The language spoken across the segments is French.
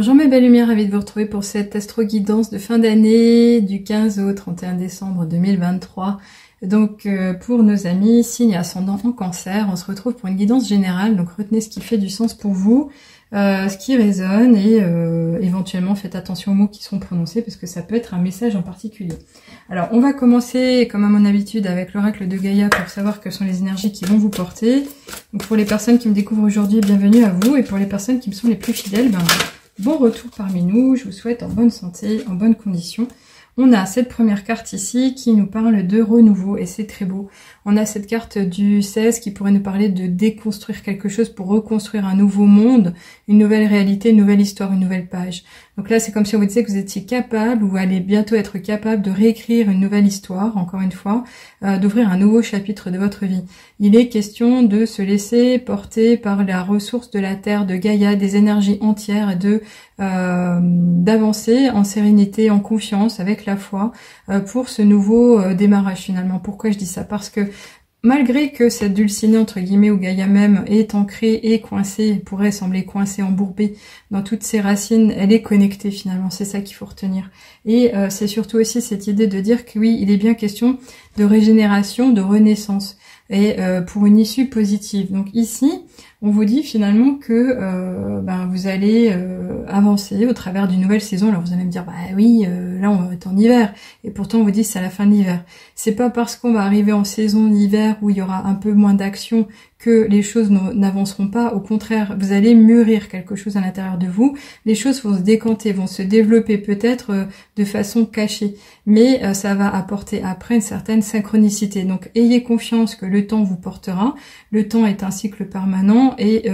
Bonjour mes belles lumières, ravie de vous retrouver pour cette astro-guidance de fin d'année du 15 au 31 décembre 2023. Donc pour nos amis, signe ascendant en cancer, on se retrouve pour une guidance générale, donc retenez ce qui fait du sens pour vous, ce qui résonne et éventuellement faites attention aux mots qui seront prononcés parce que ça peut être un message en particulier. Alors on va commencer comme à mon habitude avec l'oracle de Gaïa pour savoir quelles sont les énergies qui vont vous porter. Donc pour les personnes qui me découvrent aujourd'hui, bienvenue à vous, et pour les personnes qui me sont les plus fidèles, bon retour parmi nous, je vous souhaite en bonne santé, en bonne condition. On a cette première carte ici qui nous parle de renouveau et c'est très beau. On a cette carte du 16 qui pourrait nous parler de déconstruire quelque chose pour reconstruire un nouveau monde, une nouvelle réalité, une nouvelle histoire, une nouvelle page. Donc là, c'est comme si on vous disait que vous étiez capable ou allez bientôt être capable de réécrire une nouvelle histoire, encore une fois, d'ouvrir un nouveau chapitre de votre vie. Il est question de se laisser porter par la ressource de la Terre, de Gaïa, des énergies entières, et d'avancer en sérénité, en confiance, avec la foi, pour ce nouveau démarrage finalement. Pourquoi je dis ça? Parce que malgré que cette dulcinée entre guillemets ou Gaïa même est ancrée et coincée, pourrait sembler coincée, embourbée dans toutes ses racines, elle est connectée finalement, c'est ça qu'il faut retenir. Et c'est surtout aussi cette idée de dire que oui, il est bien question de régénération, de renaissance, et pour une issue positive. Donc ici, on vous dit finalement que vous allez avancer au travers d'une nouvelle saison. Alors vous allez me dire, bah oui, là on va être en hiver, et pourtant on vous dit c'est à la fin de l'hiver. C'est pas parce qu'on va arriver en saison d'hiver où il y aura un peu moins d'action que les choses n'avanceront pas. Au contraire, vous allez mûrir quelque chose à l'intérieur de vous. Les choses vont se décanter, vont se développer peut-être de façon cachée, mais ça va apporter après une certaine synchronicité. Donc ayez confiance que le temps vous portera. Le temps est un cycle permanent et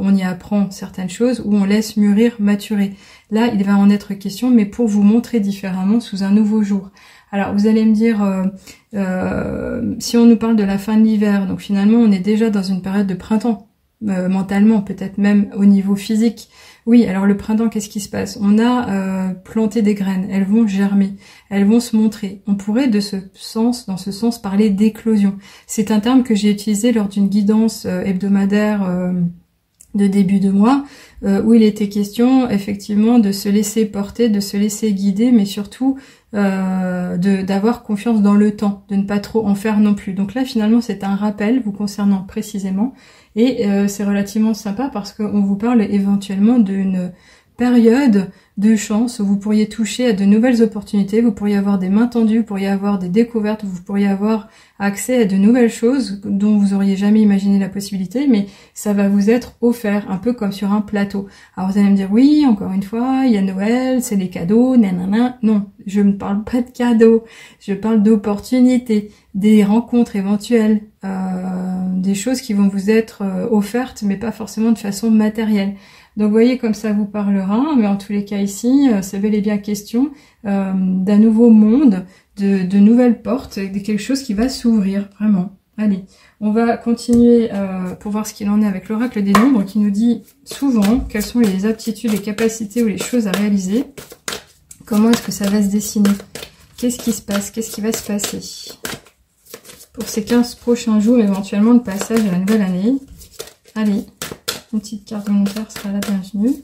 on y apprend certaines choses où on laisse mûrir, maturer. Là, il va en être question, mais pour vous montrer différemment sous un nouveau jour. Alors, vous allez me dire, si on nous parle de la fin de l'hiver, donc finalement, on est déjà dans une période de printemps, mentalement, peut-être même au niveau physique. Oui, alors le printemps, qu'est-ce qui se passe? On a planté des graines, elles vont germer, elles vont se montrer. On pourrait dans ce sens, parler d'éclosion. C'est un terme que j'ai utilisé lors d'une guidance hebdomadaire de début de mois, où il était question effectivement de se laisser porter, de se laisser guider, mais surtout d'avoir confiance dans le temps, de ne pas trop en faire non plus. Donc là finalement c'est un rappel vous concernant précisément, et c'est relativement sympa parce qu'on vous parle éventuellement d'une période de chance où vous pourriez toucher à de nouvelles opportunités, vous pourriez avoir des mains tendues, vous pourriez avoir des découvertes, vous pourriez avoir accès à de nouvelles choses dont vous auriez jamais imaginé la possibilité, mais ça va vous être offert, un peu comme sur un plateau. Alors vous allez me dire, oui, encore une fois, il y a Noël, c'est les cadeaux, nanana. Non, je ne parle pas de cadeaux, je parle d'opportunités, des rencontres éventuelles, des choses qui vont vous être offertes, mais pas forcément de façon matérielle. Donc vous voyez comme ça vous parlera, mais en tous les cas ici, c'est bel et bien question d'un nouveau monde, de nouvelles portes, de quelque chose qui va s'ouvrir, vraiment. Allez, on va continuer pour voir ce qu'il en est avec l'oracle des nombres qui nous dit souvent quelles sont les aptitudes, les capacités ou les choses à réaliser. Comment est-ce que ça va se dessiner? Qu'est-ce qui se passe? Qu'est-ce qui va se passer pour ces 15 prochains jours, éventuellement de passage à la nouvelle année? Allez. Une petite carte volontaire sera la bienvenue.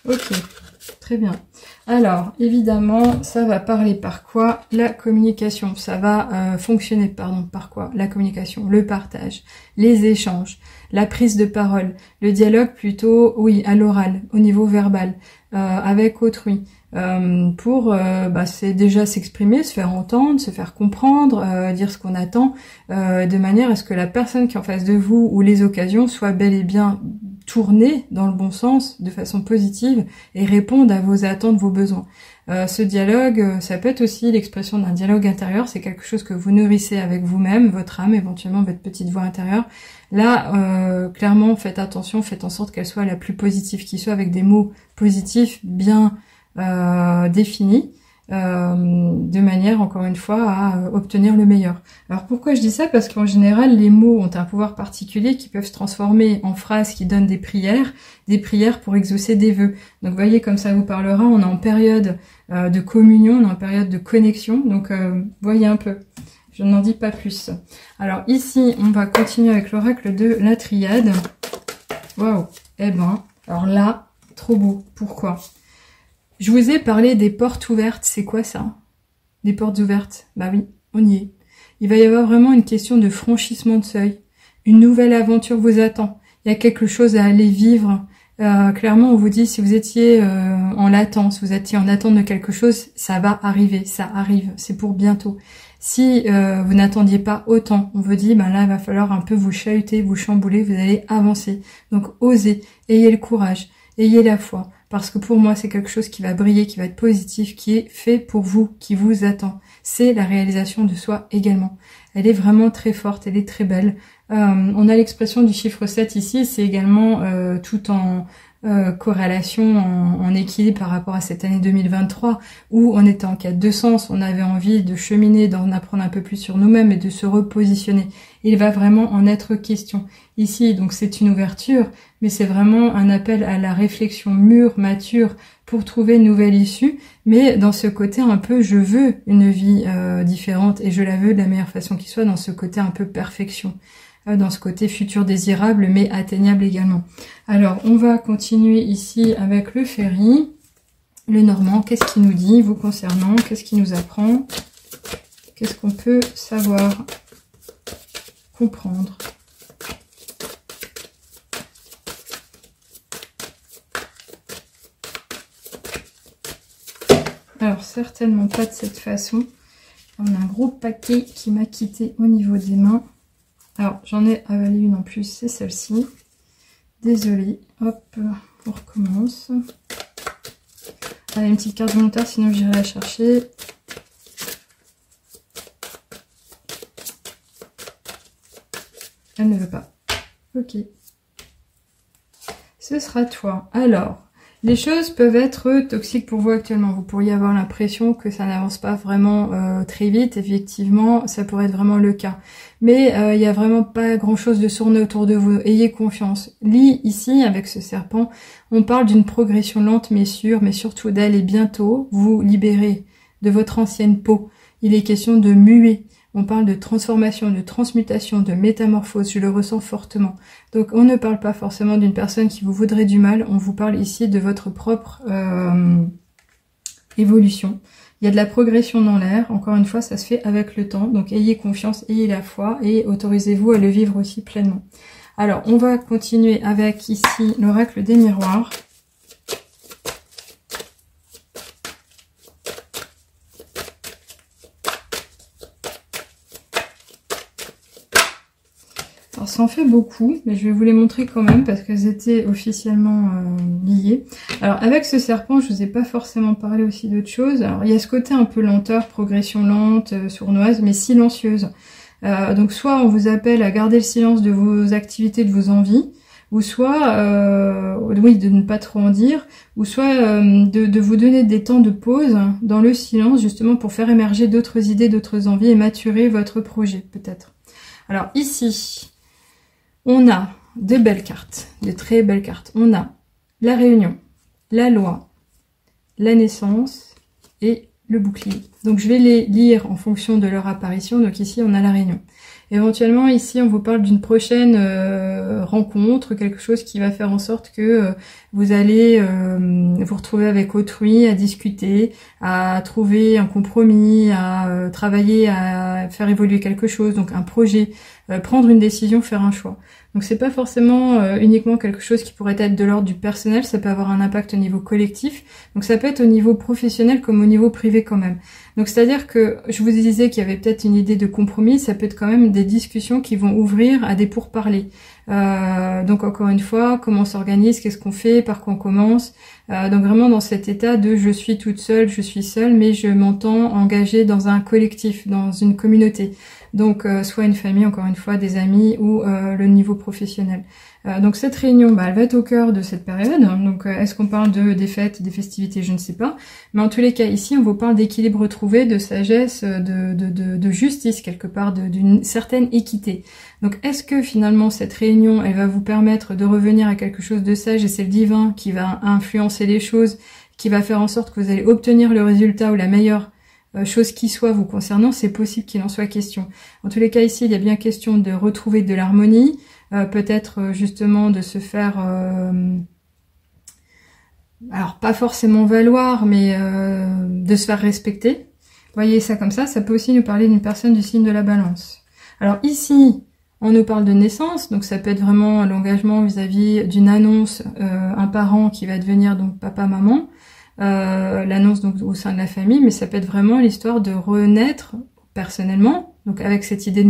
Ok, très bien. Alors, évidemment, ça va parler par quoi? La communication. Ça va fonctionner, par quoi? La communication, le partage, les échanges, la prise de parole, le dialogue plutôt, oui, à l'oral, au niveau verbal, avec autrui. C'est déjà s'exprimer, se faire entendre, se faire comprendre, dire ce qu'on attend, de manière à ce que la personne qui est en face de vous ou les occasions soient bel et bien tournées dans le bon sens, de façon positive, et répondent à vos attentes, vos besoins. Ce dialogue, ça peut être aussi l'expression d'un dialogue intérieur, c'est quelque chose que vous nourrissez avec vous-même, votre âme, éventuellement votre petite voix intérieure. Là, clairement, faites attention, faites en sorte qu'elle soit la plus positive qui soit, avec des mots positifs bien définis, de manière, encore une fois, à obtenir le meilleur. Alors pourquoi je dis ça? Parce qu'en général, les mots ont un pouvoir particulier qui peuvent se transformer en phrases qui donnent des prières pour exaucer des vœux. Donc vous voyez, comme ça vous parlera, on est en période de communion, on est en période de connexion, donc voyez un peu. je n'en dis pas plus. Alors ici, on va continuer avec l'oracle de la triade. Waouh. Eh ben, alors là, trop beau. Pourquoi? Je vous ai parlé des portes ouvertes. C'est quoi ça? Des portes ouvertes? Bah oui, on y est. Il va y avoir vraiment une question de franchissement de seuil. Une nouvelle aventure vous attend. Il y a quelque chose à aller vivre. Clairement, on vous dit, si vous étiez en latence, vous étiez en attente de quelque chose, ça va arriver, ça arrive, c'est pour bientôt. Si vous n'attendiez pas autant, on vous dit, ben là, il va falloir un peu vous chahuter, vous chambouler, vous allez avancer. Donc, osez, ayez le courage, ayez la foi, parce que pour moi, c'est quelque chose qui va briller, qui va être positif, qui est fait pour vous, qui vous attend. C'est la réalisation de soi également. Elle est vraiment très forte, elle est très belle. On a l'expression du chiffre 7 ici, c'est également tout en corrélation, en équilibre par rapport à cette année 2023, où on était en quête de sens, on avait envie de cheminer, d'en apprendre un peu plus sur nous-mêmes et de se repositionner. Il va vraiment en être question. Ici, donc c'est une ouverture, mais c'est vraiment un appel à la réflexion mûre, mature, pour trouver une nouvelle issue, mais dans ce côté un peu, je veux une vie différente et je la veux de la meilleure façon qui soit, dans ce côté un peu perfection. Dans ce côté futur désirable mais atteignable également. Alors on va continuer ici avec le Ferry, le Normand. Qu'est-ce qu'il nous dit vous concernant? Qu'est-ce qu'il nous apprend? Qu'est-ce qu'on peut savoir, comprendre? Alors certainement pas de cette façon. On a un gros paquet qui m'a quitté au niveau des mains. Alors, j'en ai avalé une en plus, c'est celle-ci. Désolée. Hop, on recommence. Allez, une petite carte volontaire, sinon j'irai la chercher. Elle ne veut pas. Ok. Ce sera toi. Alors, les choses peuvent être toxiques pour vous actuellement. Vous pourriez avoir l'impression que ça n'avance pas vraiment très vite. Effectivement, ça pourrait être vraiment le cas. Mais il n'y a vraiment pas grand-chose de sourné autour de vous. Ayez confiance. Ici, avec ce serpent, on parle d'une progression lente mais sûre, mais surtout d'aller bientôt vous libérer de votre ancienne peau. Il est question de muer. On parle de transformation, de transmutation, de métamorphose, je le ressens fortement. Donc on ne parle pas forcément d'une personne qui vous voudrait du mal, on vous parle ici de votre propre évolution. Il y a de la progression dans l'air, encore une fois ça se fait avec le temps, donc ayez confiance, ayez la foi et autorisez-vous à le vivre aussi pleinement. Alors on va continuer avec ici l'oracle des miroirs. Alors ça en fait beaucoup, mais je vais vous les montrer quand même parce qu'elles étaient officiellement liées. Alors avec ce serpent, je vous ai pas forcément parlé aussi d'autre chose. Alors il y a ce côté un peu lenteur, progression lente, sournoise, mais silencieuse. Donc soit on vous appelle à garder le silence de vos activités, de vos envies, ou soit, oui, de ne pas trop en dire, ou soit de vous donner des temps de pause dans le silence, justement pour faire émerger d'autres idées, d'autres envies et maturer votre projet, peut-être. Alors ici, on a de belles cartes, de très belles cartes. On a la réunion, la loi, la naissance et le bouclier. Donc je vais les lire en fonction de leur apparition. Donc ici, on a la réunion. Éventuellement, ici, on vous parle d'une prochaine rencontre, quelque chose qui va faire en sorte que vous allez vous retrouver avec autrui, à discuter, à trouver un compromis, à travailler, à faire évoluer quelque chose, donc un projet, prendre une décision, faire un choix. Donc c'est pas forcément uniquement quelque chose qui pourrait être de l'ordre du personnel, ça peut avoir un impact au niveau collectif, donc ça peut être au niveau professionnel comme au niveau privé quand même. Donc c'est-à-dire que je vous disais qu'il y avait peut-être une idée de compromis, ça peut être quand même des discussions qui vont ouvrir à des pourparlers. Donc encore une fois, comment on s'organise, qu'est-ce qu'on fait, par quoi on commence. Donc vraiment dans cet état de je suis toute seule, je suis seule, mais je m'entends engagée dans un collectif, dans une communauté. Donc soit une famille, encore une fois, des amis ou le niveau professionnel. Donc cette réunion, elle va être au cœur de cette période. Donc est-ce qu'on parle des fêtes, des festivités, je ne sais pas. Mais en tous les cas, ici, on vous parle d'équilibre retrouvé, de sagesse, de justice quelque part, d'une certaine équité. Donc est-ce que finalement cette réunion, elle va vous permettre de revenir à quelque chose de sage et c'est le divin qui va influencer les choses, qui va faire en sorte que vous allez obtenir le résultat ou la meilleure chose qui soit vous concernant, c'est possible qu'il en soit question. En tous les cas, ici, il y a bien question de retrouver de l'harmonie, peut-être justement de se faire, alors pas forcément valoir, mais de se faire respecter. Voyez ça comme ça peut aussi nous parler d'une personne du signe de la Balance. Alors ici, on nous parle de naissance, donc ça peut être vraiment l'engagement vis-à-vis d'une annonce, un parent qui va devenir donc papa-maman, l'annonce donc au sein de la famille, mais ça peut être vraiment l'histoire de renaître personnellement, donc avec cette idée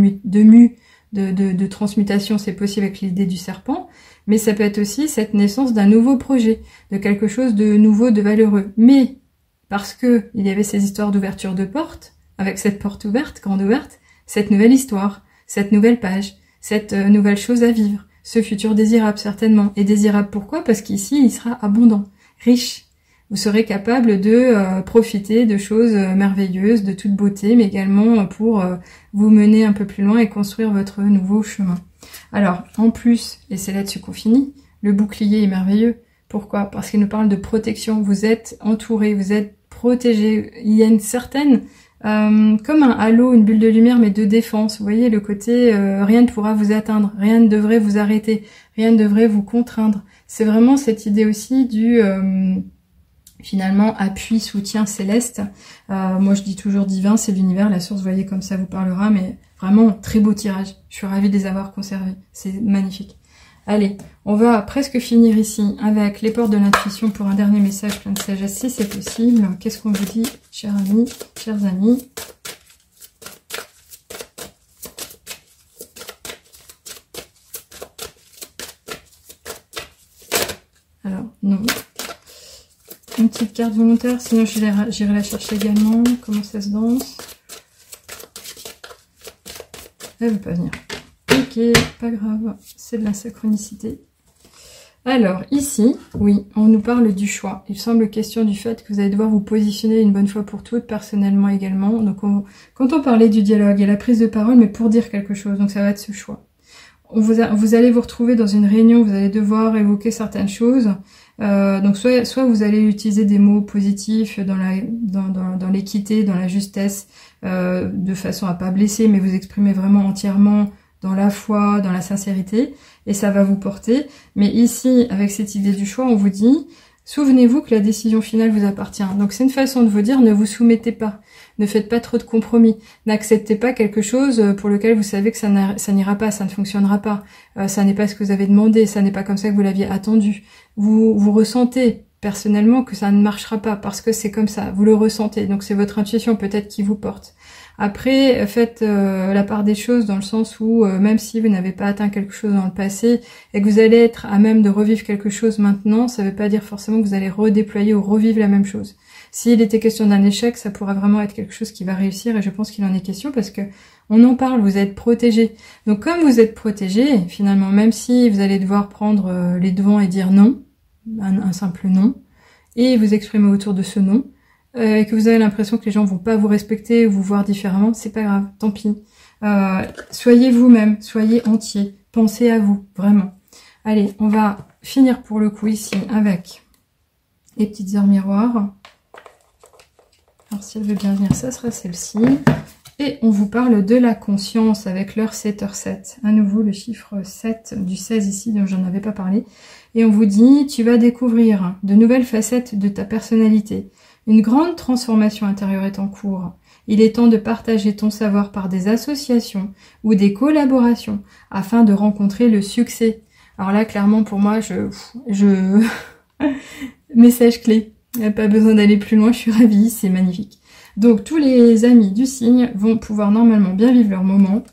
de transmutation, c'est possible avec l'idée du serpent, mais ça peut être aussi cette naissance d'un nouveau projet, de quelque chose de nouveau, de valeureux. Mais parce que il y avait ces histoires d'ouverture de porte, avec cette porte ouverte, grande ouverte, cette nouvelle histoire, cette nouvelle page, cette nouvelle chose à vivre, ce futur désirable certainement. Et désirable pourquoi? Parce qu'ici, il sera abondant, riche. Vous serez capable de profiter de choses merveilleuses, de toute beauté, mais également pour vous mener un peu plus loin et construire votre nouveau chemin. Alors, en plus, et c'est là-dessus qu'on finit, le bouclier est merveilleux. Pourquoi? Parce qu'il nous parle de protection. Vous êtes entouré, vous êtes protégé. Il y a une certaine... comme un halo, une bulle de lumière, mais de défense. Vous voyez le côté rien ne pourra vous atteindre, rien ne devrait vous arrêter, rien ne devrait vous contraindre. C'est vraiment cette idée aussi du finalement appui, soutien céleste. Moi je dis toujours divin, c'est l'univers, la source, vous voyez comme ça vous parlera, mais vraiment très beau tirage. Je suis ravie de les avoir conservés, c'est magnifique. Allez, on va presque finir ici avec les portes de l'intuition pour un dernier message plein de sagesse, si c'est possible. Qu'est-ce qu'on vous dit, chers amis, chers amis? Alors, non. Une petite carte volontaire, sinon j'irai la chercher également. Comment ça se danse? Elle veut pas venir. Ok, pas grave, c'est de la synchronicité. Alors, ici, oui, on nous parle du choix. Il semble question du fait que vous allez devoir vous positionner une bonne fois pour toutes, personnellement également. Donc, quand on parlait du dialogue, il y a la prise de parole, mais pour dire quelque chose, donc ça va être ce choix. Vous allez vous retrouver dans une réunion, vous allez devoir évoquer certaines choses. Donc, soit vous allez utiliser des mots positifs dans l'équité, dans la justesse, de façon à pas blesser, mais vous exprimer vraiment entièrement dans la foi, dans la sincérité, et ça va vous porter. Mais ici, avec cette idée du choix, on vous dit, souvenez-vous que la décision finale vous appartient. Donc c'est une façon de vous dire, ne vous soumettez pas, ne faites pas trop de compromis, n'acceptez pas quelque chose pour lequel vous savez que ça n'ira pas, ça ne fonctionnera pas, ça n'est pas ce que vous avez demandé, ça n'est pas comme ça que vous l'aviez attendu. Vous ressentez personnellement que ça ne marchera pas, parce que c'est comme ça, vous le ressentez, donc c'est votre intuition peut-être qui vous porte. Après, faites la part des choses dans le sens où même si vous n'avez pas atteint quelque chose dans le passé et que vous allez être à même de revivre quelque chose maintenant, ça ne veut pas dire forcément que vous allez redéployer ou revivre la même chose. S'il était question d'un échec, ça pourra vraiment être quelque chose qui va réussir, et je pense qu'il en est question parce que on en parle, vous êtes protégé. Donc comme vous êtes protégé, finalement, même si vous allez devoir prendre les devants et dire non, un simple non, et vous exprimer autour de ce non, et que vous avez l'impression que les gens vont pas vous respecter ou vous voir différemment, c'est pas grave, tant pis. Soyez vous-même, soyez entier, pensez à vous, vraiment. Allez, on va finir pour le coup ici avec les petites heures miroirs. Alors si elle veut bien venir, ça sera celle-ci. Et on vous parle de la conscience avec l'heure 7h07. À nouveau le chiffre 7 du 16 ici, dont j'en avais pas parlé. Et on vous dit, tu vas découvrir de nouvelles facettes de ta personnalité. Une grande transformation intérieure est en cours. Il est temps de partager ton savoir par des associations ou des collaborations afin de rencontrer le succès. Alors là, clairement, pour moi, message clé. Il n'y a pas besoin d'aller plus loin, je suis ravie, c'est magnifique. Donc, tous les amis du signe vont pouvoir normalement bien vivre leur moment.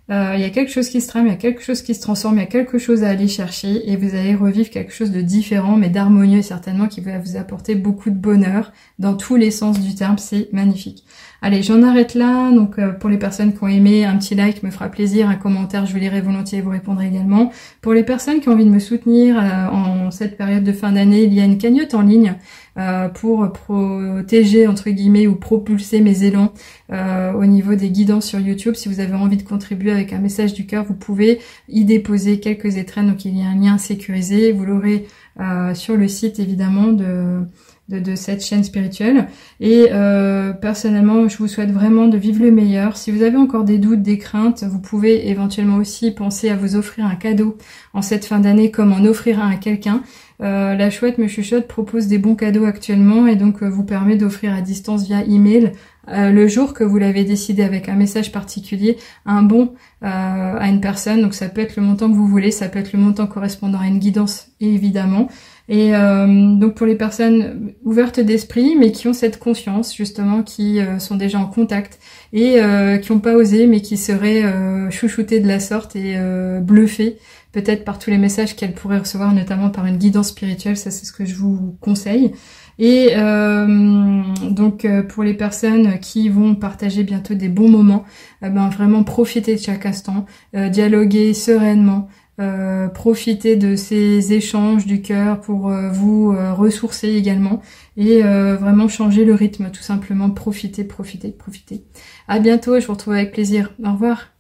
Il y a quelque chose qui se trame, il y a quelque chose qui se transforme, il y a quelque chose à aller chercher et vous allez revivre quelque chose de différent mais d'harmonieux certainement qui va vous apporter beaucoup de bonheur dans tous les sens du terme, c'est magnifique. Allez, j'en arrête là, donc pour les personnes qui ont aimé, un petit like me fera plaisir, un commentaire je vous lirai volontiers et vous répondrai également. Pour les personnes qui ont envie de me soutenir en cette période de fin d'année, il y a une cagnotte en ligne pour protéger entre guillemets ou propulser mes élans au niveau des guidances sur YouTube. Si vous avez envie de contribuer avec un message du cœur, vous pouvez y déposer quelques étrennes, donc il y a un lien sécurisé, vous l'aurez sur le site évidemment de cette chaîne spirituelle. Et personnellement, je vous souhaite vraiment de vivre le meilleur. Si vous avez encore des doutes, des craintes, vous pouvez éventuellement aussi penser à vous offrir un cadeau en cette fin d'année, comme en offrir un à quelqu'un. La Chouette me chuchote propose des bons cadeaux actuellement et donc vous permet d'offrir à distance via email le jour que vous l'avez décidé avec un message particulier, un bon à une personne. Donc ça peut être le montant que vous voulez, ça peut être le montant correspondant à une guidance évidemment. Et donc pour les personnes ouvertes d'esprit mais qui ont cette conscience justement, qui sont déjà en contact et qui n'ont pas osé mais qui seraient chouchoutées de la sorte et bluffées peut-être par tous les messages qu'elles pourraient recevoir, notamment par une guidance spirituelle, ça c'est ce que je vous conseille. Et donc pour les personnes qui vont partager bientôt des bons moments, vraiment profitez de chaque instant, dialoguer sereinement, profitez de ces échanges du cœur pour vous ressourcer également et vraiment changer le rythme, tout simplement profitez. À bientôt, je vous retrouve avec plaisir. Au revoir.